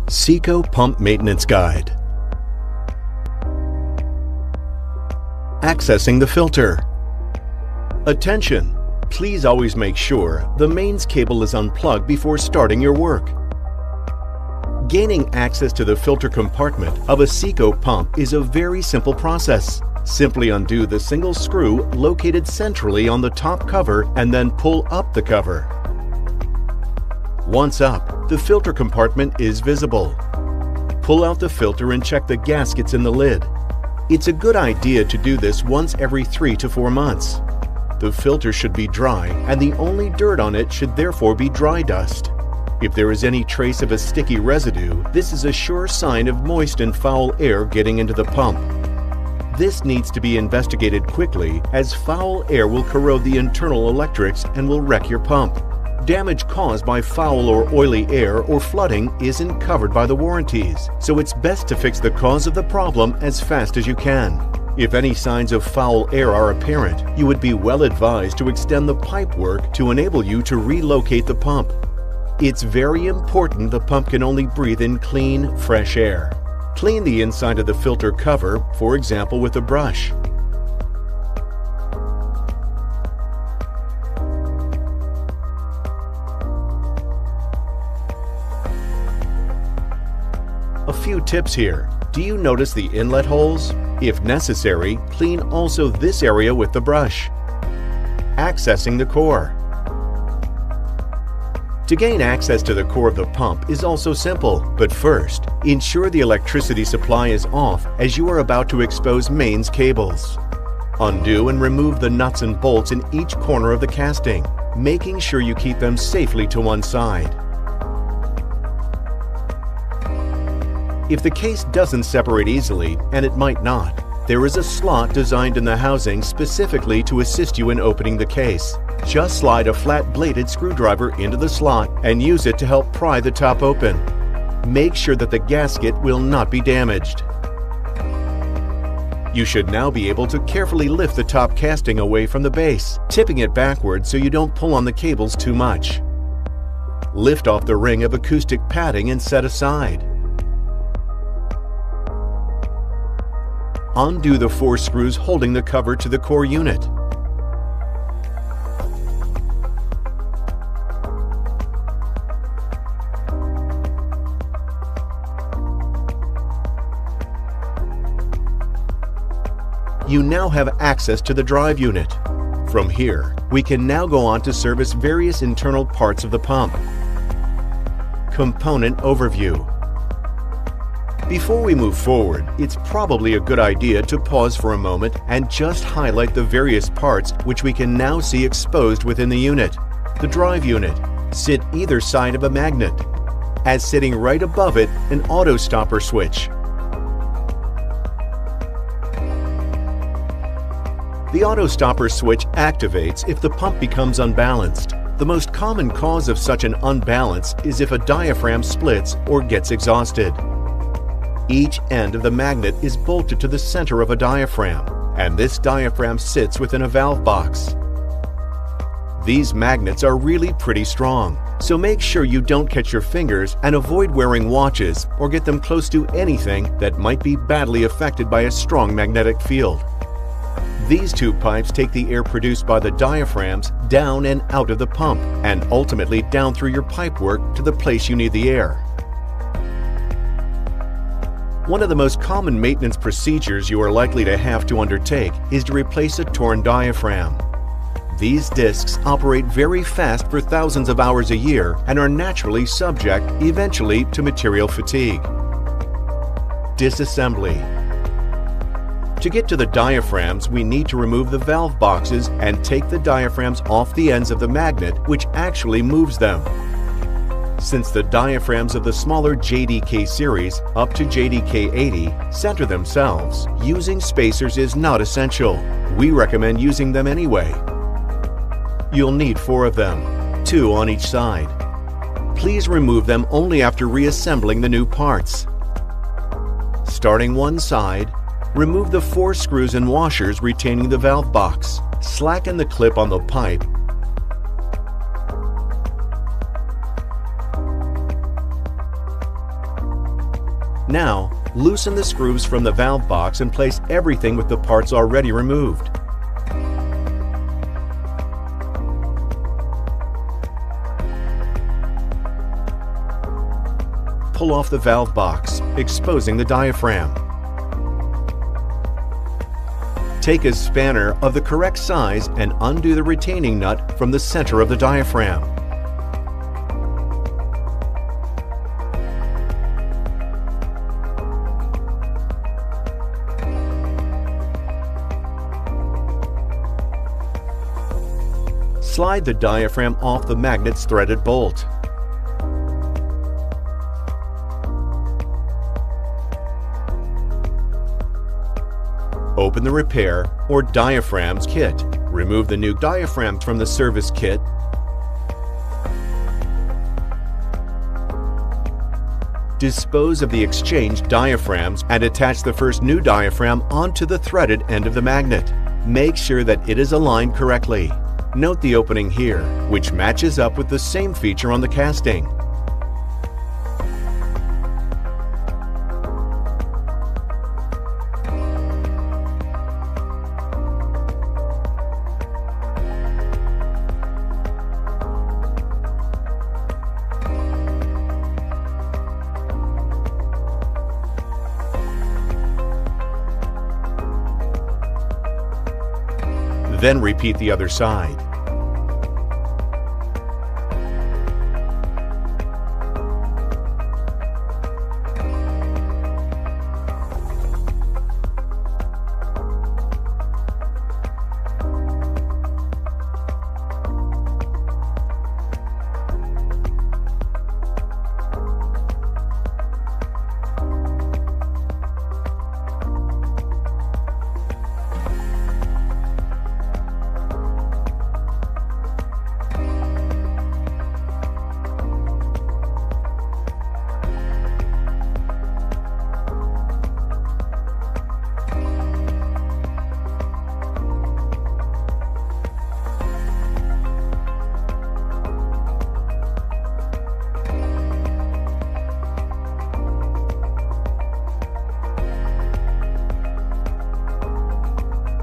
SECOH Pump Maintenance Guide. Accessing the filter. Attention! Please always make sure the mains cable is unplugged before starting your work. Gaining access to the filter compartment of a SECOH pump is a very simple process. Simply undo the single screw located centrally on the top cover and then pull up the cover. Once up, the filter compartment is visible. Pull out the filter and check the gaskets in the lid. It's a good idea to do this once every 3 to 4 months. The filter should be dry and the only dirt on it should therefore be dry dust. If there is any trace of a sticky residue, this is a sure sign of moist and foul air getting into the pump. This needs to be investigated quickly as foul air will corrode the internal electrics and will wreck your pump. Damage caused by foul or oily air or flooding isn't covered by the warranties, so it's best to fix the cause of the problem as fast as you can. If any signs of foul air are apparent, you would be well advised to extend the pipe work to enable you to relocate the pump. It's very important the pump can only breathe in clean, fresh air. Clean the inside of the filter cover, for example with a brush. A few tips here. Do you notice the inlet holes? If necessary, clean also this area with the brush. Accessing the core. To gain access to the core of the pump is also simple, but first, ensure the electricity supply is off as you are about to expose mains cables. Undo and remove the nuts and bolts in each corner of the casting, making sure you keep them safely to one side. If the case doesn't separate easily, and it might not, there is a slot designed in the housing specifically to assist you in opening the case. Just slide a flat-bladed screwdriver into the slot and use it to help pry the top open. Make sure that the gasket will not be damaged. You should now be able to carefully lift the top casting away from the base, tipping it backward so you don't pull on the cables too much. Lift off the ring of acoustic padding and set aside. Undo the 4 screws holding the cover to the core unit. You now have access to the drive unit. From here, we can now go on to service various internal parts of the pump. Component overview. Before we move forward, it's probably a good idea to pause for a moment and just highlight the various parts which we can now see exposed within the unit. The drive unit. Sit either side of a magnet. As sitting right above it, an auto stopper switch. The auto stopper switch activates if the pump becomes unbalanced. The most common cause of such an unbalance is if a diaphragm splits or gets exhausted. Each end of the magnet is bolted to the center of a diaphragm, and this diaphragm sits within a valve box. These magnets are really pretty strong, so make sure you don't catch your fingers and avoid wearing watches or get them close to anything that might be badly affected by a strong magnetic field. These 2 pipes take the air produced by the diaphragms down and out of the pump, and ultimately down through your pipework to the place you need the air. One of the most common maintenance procedures you are likely to have to undertake is to replace a torn diaphragm. These discs operate very fast for thousands of hours a year and are naturally subject, eventually, to material fatigue. Disassembly. To get to the diaphragms, we need to remove the valve boxes and take the diaphragms off the ends of the magnet, which actually moves them. Since the diaphragms of the smaller JDK series up to JDK 80 center themselves, using spacers is not essential. We recommend using them anyway. You'll need 4 of them, 2 on each side. Please remove them only after reassembling the new parts. Starting one side, remove the 4 screws and washers retaining the valve box. Slacken the clip on the pipe Now, loosen the screws from the valve box and place everything with the parts already removed. Pull off the valve box, exposing the diaphragm. Take a spanner of the correct size and undo the retaining nut from the center of the diaphragm. Slide the diaphragm off the magnet's threaded bolt. Open the repair or diaphragms kit. Remove the new diaphragms from the service kit. Dispose of the exchanged diaphragms and attach the first new diaphragm onto the threaded end of the magnet. Make sure that it is aligned correctly. Note the opening here, which matches up with the same feature on the casting. Then repeat the other side.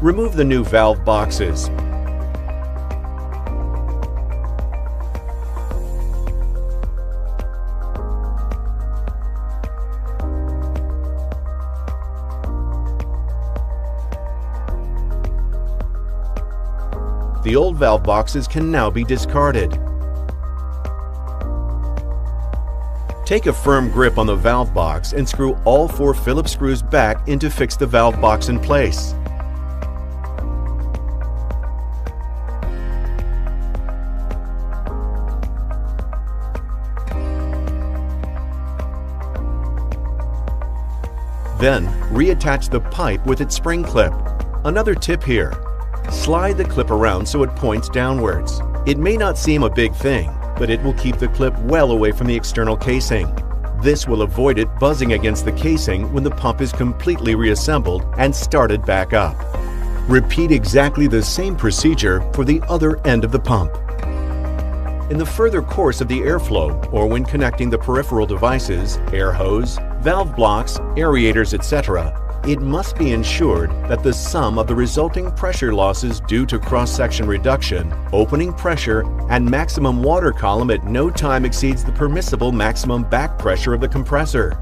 Remove the new valve boxes. The old valve boxes can now be discarded. Take a firm grip on the valve box and screw all 4 Phillips screws back in to fix the valve box in place. Then, reattach the pipe with its spring clip. Another tip here: slide the clip around so it points downwards. It may not seem a big thing, but it will keep the clip well away from the external casing. This will avoid it buzzing against the casing when the pump is completely reassembled and started back up. Repeat exactly the same procedure for the other end of the pump. In the further course of the airflow, or when connecting the peripheral devices, air hose, valve blocks, aerators, etc., it must be ensured that the sum of the resulting pressure losses due to cross-section reduction, opening pressure, and maximum water column at no time exceeds the permissible maximum back pressure of the compressor.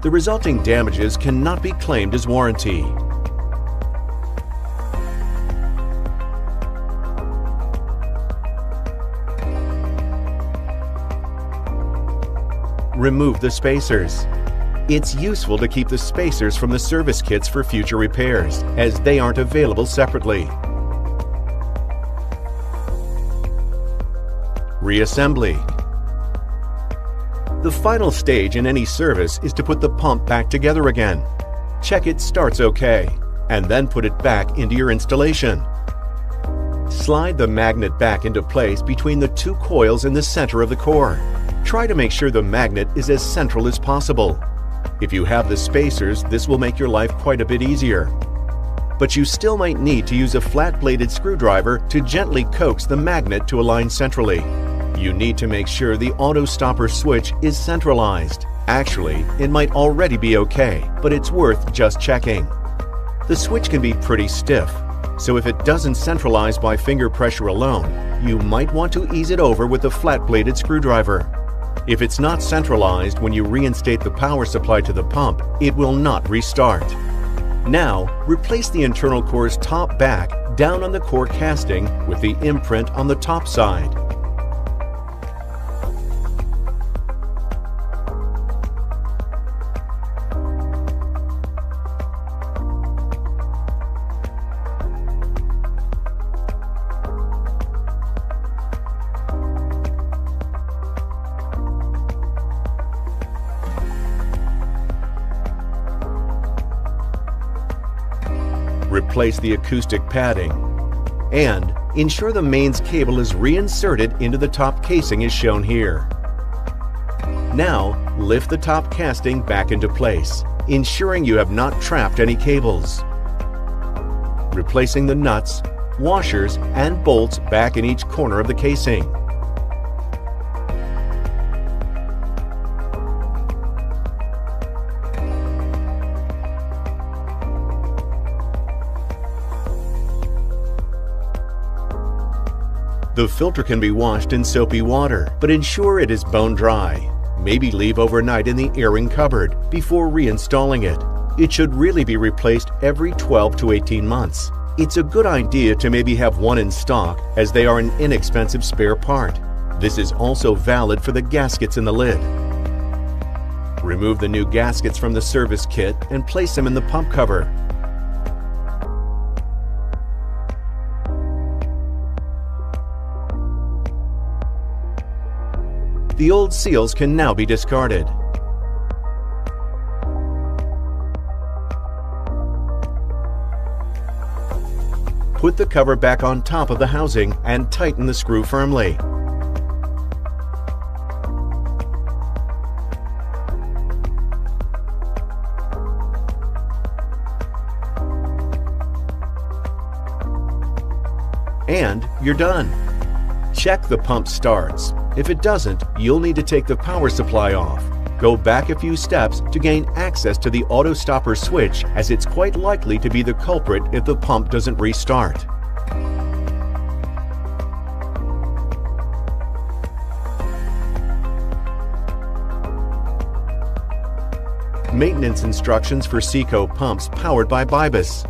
The resulting damages cannot be claimed as warranty. Remove the spacers. It's useful to keep the spacers from the service kits for future repairs, as they aren't available separately. Reassembly. The final stage in any service is to put the pump back together again. Check it starts okay, and then put it back into your installation. Slide the magnet back into place between the 2 coils in the center of the core. Try to make sure the magnet is as central as possible. If you have the spacers, this will make your life quite a bit easier. But you still might need to use a flat-bladed screwdriver to gently coax the magnet to align centrally. You need to make sure the auto stopper switch is centralized. Actually, it might already be okay, but it's worth just checking. The switch can be pretty stiff, so if it doesn't centralize by finger pressure alone, you might want to ease it over with a flat-bladed screwdriver. If it's not centralized when you reinstate the power supply to the pump, it will not restart. Now, replace the internal core's top back down on the core casting with the imprint on the top side. Replace the acoustic padding, and ensure the mains cable is reinserted into the top casing as shown here. Now, lift the top casting back into place, ensuring you have not trapped any cables. Replacing the nuts, washers, and bolts back in each corner of the casing. The filter can be washed in soapy water, but ensure it is bone dry. Maybe leave overnight in the airing cupboard before reinstalling it. It should really be replaced every 12 to 18 months. It's a good idea to maybe have one in stock, as they are an inexpensive spare part. This is also valid for the gaskets in the lid. Remove the new gaskets from the service kit and place them in the pump cover. The old seals can now be discarded. Put the cover back on top of the housing and tighten the screw firmly. And you're done. Check the pump starts. If it doesn't, you'll need to take the power supply off. Go back a few steps to gain access to the auto stopper switch, as it's quite likely to be the culprit if the pump doesn't restart. Maintenance instructions for SECOH pumps powered by BIBUS.